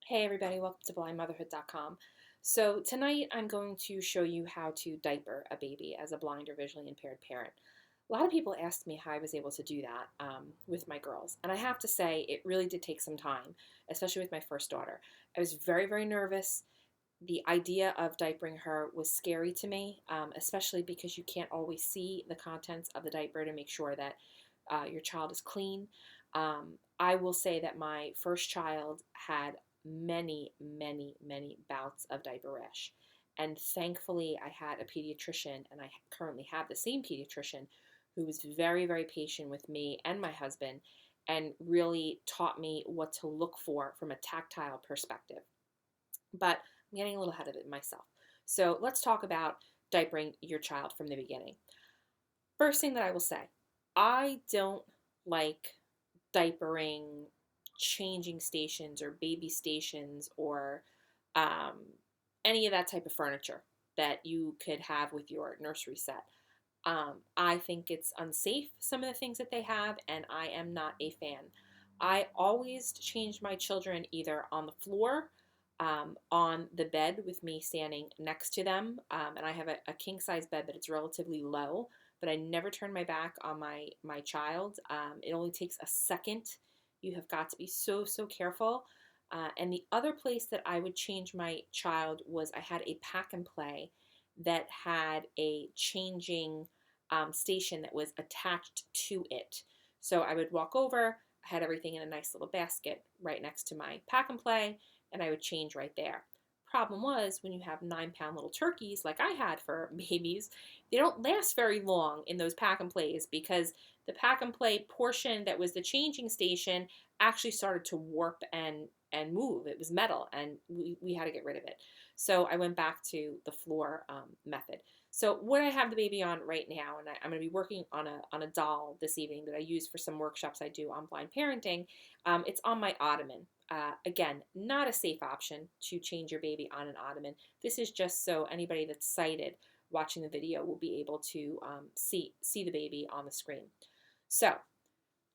Hey everybody, welcome to blindmotherhood.com. So tonight I'm going to show you how to diaper a baby as a blind or visually impaired parent. A lot of people asked me how I was able to do that with my girls, and I have to say it really did take some time, especially with my first daughter. I was very, very nervous. The idea of diapering her was scary to me, especially because you can't always see the contents of the diaper to make sure that your child is clean. I will say that my first child had many, many, many bouts of diaper rash. And thankfully, I had a pediatrician, and I currently have the same pediatrician who was very, very patient with me and my husband and really taught me what to look for from a tactile perspective. But I'm getting a little ahead of it myself. So let's talk about diapering your child from the beginning. First thing that I will say, I don't like diapering changing stations or baby stations or um, any of that type of furniture that you could have with your nursery set. I think it's unsafe, some of the things that they have, and I am not a fan. I always change my children either on the floor, on the bed with me standing next to them, and I have a king size bed, but it's relatively low. But I never turn my back on my child. It only takes a second. You have got to be so careful. And the other place that I would change my child was I had a pack and play that had a changing station that was attached to it. So I would walk over, I had everything in a nice little basket right next to my pack and play, and I would change right there. Problem was, when you have 9-pound little turkeys like I had for babies, they don't last very long in those pack and plays because the pack and play portion that was the changing station actually started to warp and move. It was metal, and we had to get rid of it. So I went back to the floor method. So what I have the baby on right now, and I'm going to be working on a doll this evening that I use for some workshops I do on blind parenting. It's on my ottoman. Again, not a safe option to change your baby on an ottoman. This is just so anybody that's sighted watching the video will be able to see the baby on the screen. So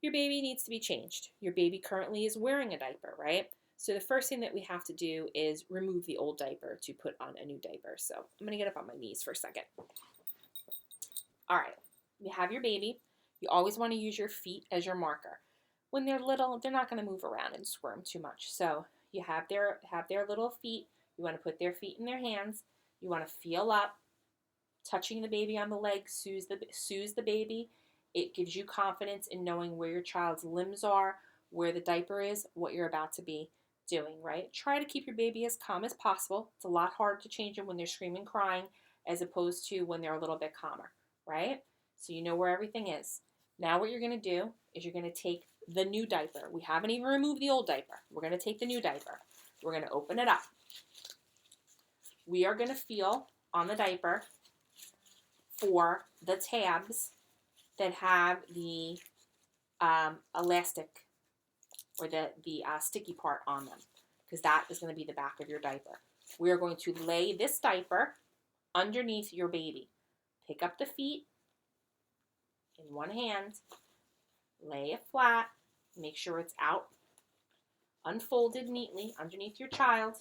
your baby needs to be changed. Your baby currently is wearing a diaper, right? So the first thing that we have to do is remove the old diaper to put on a new diaper. So I'm going to get up on my knees for a second. All right, you have your baby. You always want to use your feet as your marker. When they're little, they're not going to move around and squirm too much. So you have their little feet. You want to put their feet in their hands. You want to feel up. Touching the baby on the leg soothes the baby. It gives you confidence in knowing where your child's limbs are, where the diaper is, what you're about to be doing, right? Try to keep your baby as calm as possible. It's a lot harder to change them when they're screaming, crying, as opposed to when they're a little bit calmer, right? So you know where everything is. Now what you're going to do is you're going to take the new diaper. We haven't even removed the old diaper. We're going to take the new diaper. We're going to open it up. We are going to feel on the diaper for the tabs that have the elastic or the sticky part on them, because that is going to be the back of your diaper. We are going to lay this diaper underneath your baby. Pick up the feet in one hand, lay it flat, make sure it's out, unfolded neatly underneath your child.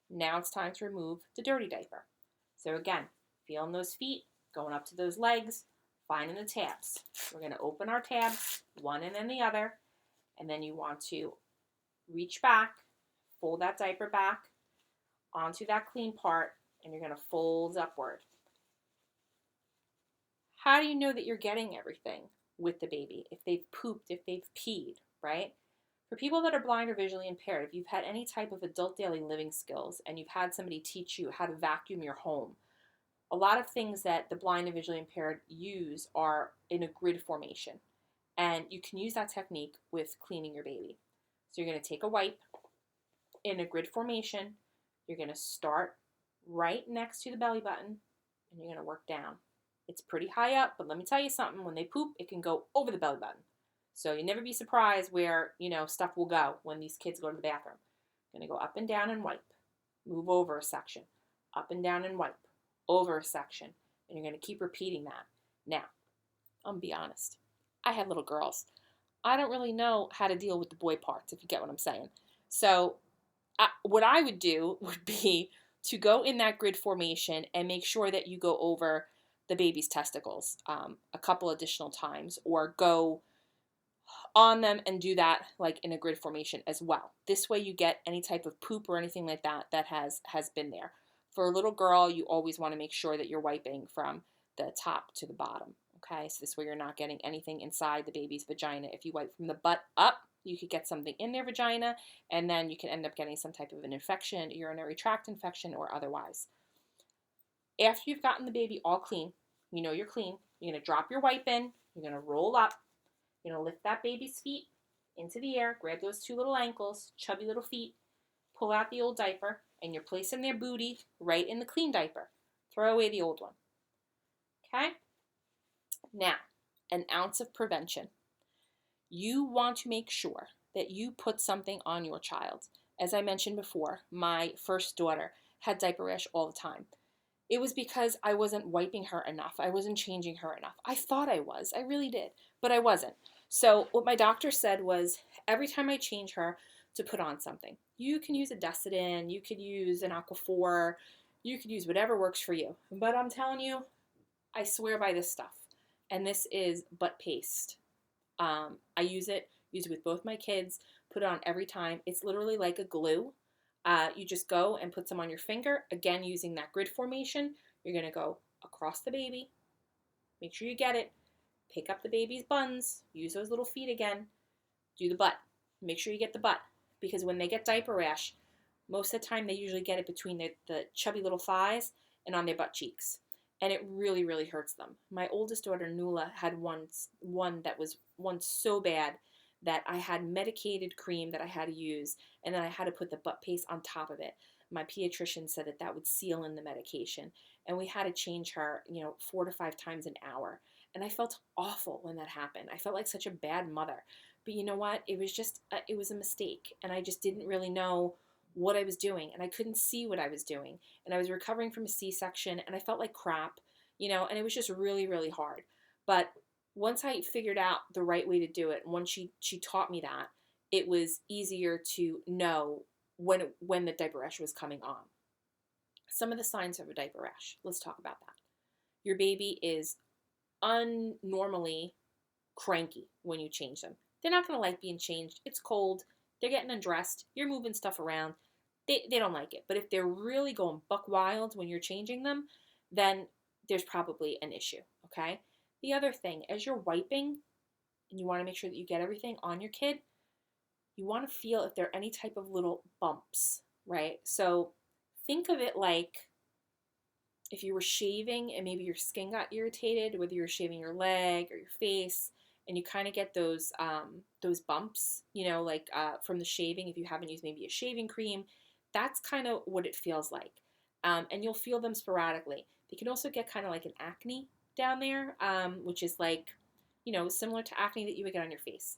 Now it's time to remove the dirty diaper. So again, feeling those feet, going up to those legs, finding the tabs. We're going to open our tabs, one and then the other, and then you want to reach back, fold that diaper back onto that clean part, and you're going to fold upward. How do you know that you're getting everything with the baby? If they've pooped, if they've peed, right? For people that are blind or visually impaired, if you've had any type of adult daily living skills and you've had somebody teach you how to vacuum your home, a lot of things that the blind and visually impaired use are in a grid formation. And you can use that technique with cleaning your baby. So you're going to take a wipe in a grid formation. You're going to start right next to the belly button, and you're going to work down. It's pretty high up, but let me tell you something. When they poop, it can go over the belly button. So you never be surprised where, stuff will go when these kids go to the bathroom. Going to go up and down and wipe. Move over a section. Up and down and wipe. Over a section. And you're going to keep repeating that. Now, I'm going to be honest. I had little girls. I don't really know how to deal with the boy parts, if you get what I'm saying. So what I would do would be to go in that grid formation and make sure that you go over the baby's testicles a couple additional times, or go on them and do that like in a grid formation as well. This way you get any type of poop or anything like that that has been there. For a little girl, you always want to make sure that you're wiping from the top to the bottom. Okay, so this way you're not getting anything inside the baby's vagina. If you wipe from the butt up, you could get something in their vagina, and then you can end up getting some type of an infection, urinary tract infection, or otherwise. After you've gotten the baby all clean, you know you're clean, you're going to drop your wipe in, you're going to roll up, you're going to lift that baby's feet into the air, grab those two little ankles, chubby little feet, pull out the old diaper, and you're placing their booty right in the clean diaper. Throw away the old one. Okay? Now, an ounce of prevention. You want to make sure that you put something on your child. As I mentioned before, my first daughter had diaper rash all the time. It was because I wasn't wiping her enough. I wasn't changing her enough. I thought I was. I really did. But I wasn't. So what my doctor said was, every time I change her, to put on something. You can use a Desitin. You could use an Aquaphor. You could use whatever works for you. But I'm telling you, I swear by this stuff. And this is butt paste. I use it with both my kids. Put it on every time. It's literally like a glue. You just go and put some on your finger. Again, using that grid formation, you're going to go across the baby. Make sure you get it. Pick up the baby's buns. Use those little feet again. Do the butt. Make sure you get the butt. Because when they get diaper rash, most of the time they usually get it between the chubby little thighs and on their butt cheeks. And it really, really hurts them. My oldest daughter, Nuala, had one that was so bad that I had medicated cream that I had to use, and then I had to put the butt paste on top of it. My pediatrician said that would seal in the medication, and we had to change her, 4 to 5 times an hour. And I felt awful when that happened. I felt like such a bad mother. But you know what? It was just, it was a mistake, and I just didn't really know what I was doing, and I couldn't see what I was doing. And I was recovering from a C-section, and I felt like crap, and it was just really, really hard. But once I figured out the right way to do it, once she taught me that, it was easier to know when the diaper rash was coming on. Some of the signs of a diaper rash. Let's talk about that. Your baby is unnormally cranky when you change them. They're not going to like being changed. It's cold. They're getting undressed. You're moving stuff around. They don't like it. But if they're really going buck wild when you're changing them, then there's probably an issue, okay? The other thing, as you're wiping, and you want to make sure that you get everything on your kid, you want to feel if there are any type of little bumps, right? So think of it like if you were shaving and maybe your skin got irritated, whether you're shaving your leg or your face, and you kind of get those bumps, from the shaving, if you haven't used maybe a shaving cream, that's kind of what it feels like. And you'll feel them sporadically. They can also get kind of like an acne down there, which is like, similar to acne that you would get on your face.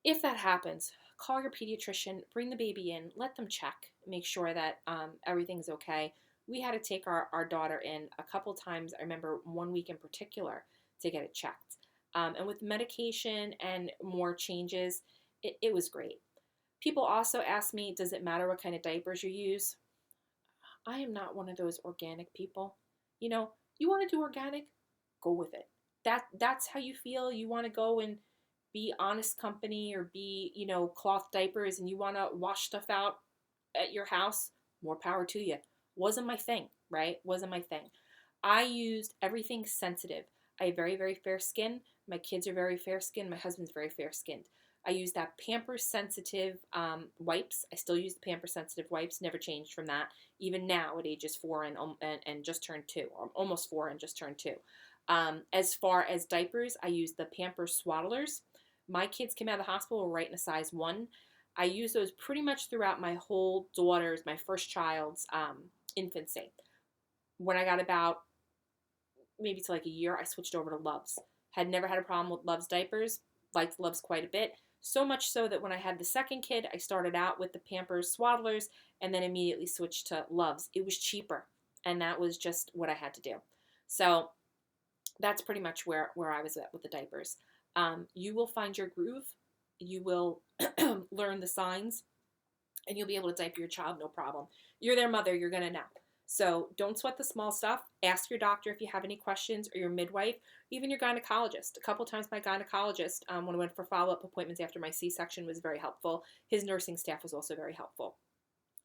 If that happens, call your pediatrician, bring the baby in, let them check, make sure that everything's okay. We had to take our daughter in a couple times. I remember 1 week in particular to get it checked. And with medication and more changes, it was great. People also ask me, does it matter what kind of diapers you use? I am not one of those organic people. You want to do organic? Go with it. That's how you feel. You want to go and be Honest Company or be, cloth diapers, and you want to wash stuff out at your house? More power to you. Wasn't my thing, right? Wasn't my thing. I used everything sensitive. I have very, very fair skin. My kids are very fair skinned. My husband's very fair skinned. I use that Pampers Sensitive wipes. I still use the Pampers Sensitive wipes. Never changed from that. Even now at ages 4 and just turned 2, or almost 4 and just turned 2. As far as diapers, I use the Pampers Swaddlers. My kids came out of the hospital right in a size 1. I use those pretty much throughout my whole daughter's, my first child's infancy. When I got about maybe to like a year, I switched over to Love's. Had never had a problem with Love's diapers. Liked Love's quite a bit. So much so that when I had the second kid, I started out with the Pampers Swaddlers and then immediately switched to Love's. It was cheaper, and that was just what I had to do. So that's pretty much where I was at with the diapers. You will find your groove. You will learn the signs. and you'll be able to diaper your child no problem. You're their mother, you're going to know. So don't sweat the small stuff. Ask your doctor if you have any questions, or your midwife, even your gynecologist. A couple times my gynecologist, when I went for follow-up appointments after my C-section, was very helpful. His nursing staff was also very helpful.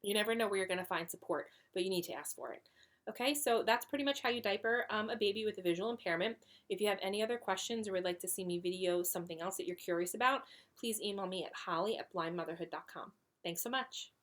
You never know where you're going to find support, but you need to ask for it. Okay, so that's pretty much how you diaper a baby with a visual impairment. If you have any other questions or would like to see me video something else that you're curious about, please email me at holly@blindmotherhood.com. Thanks so much.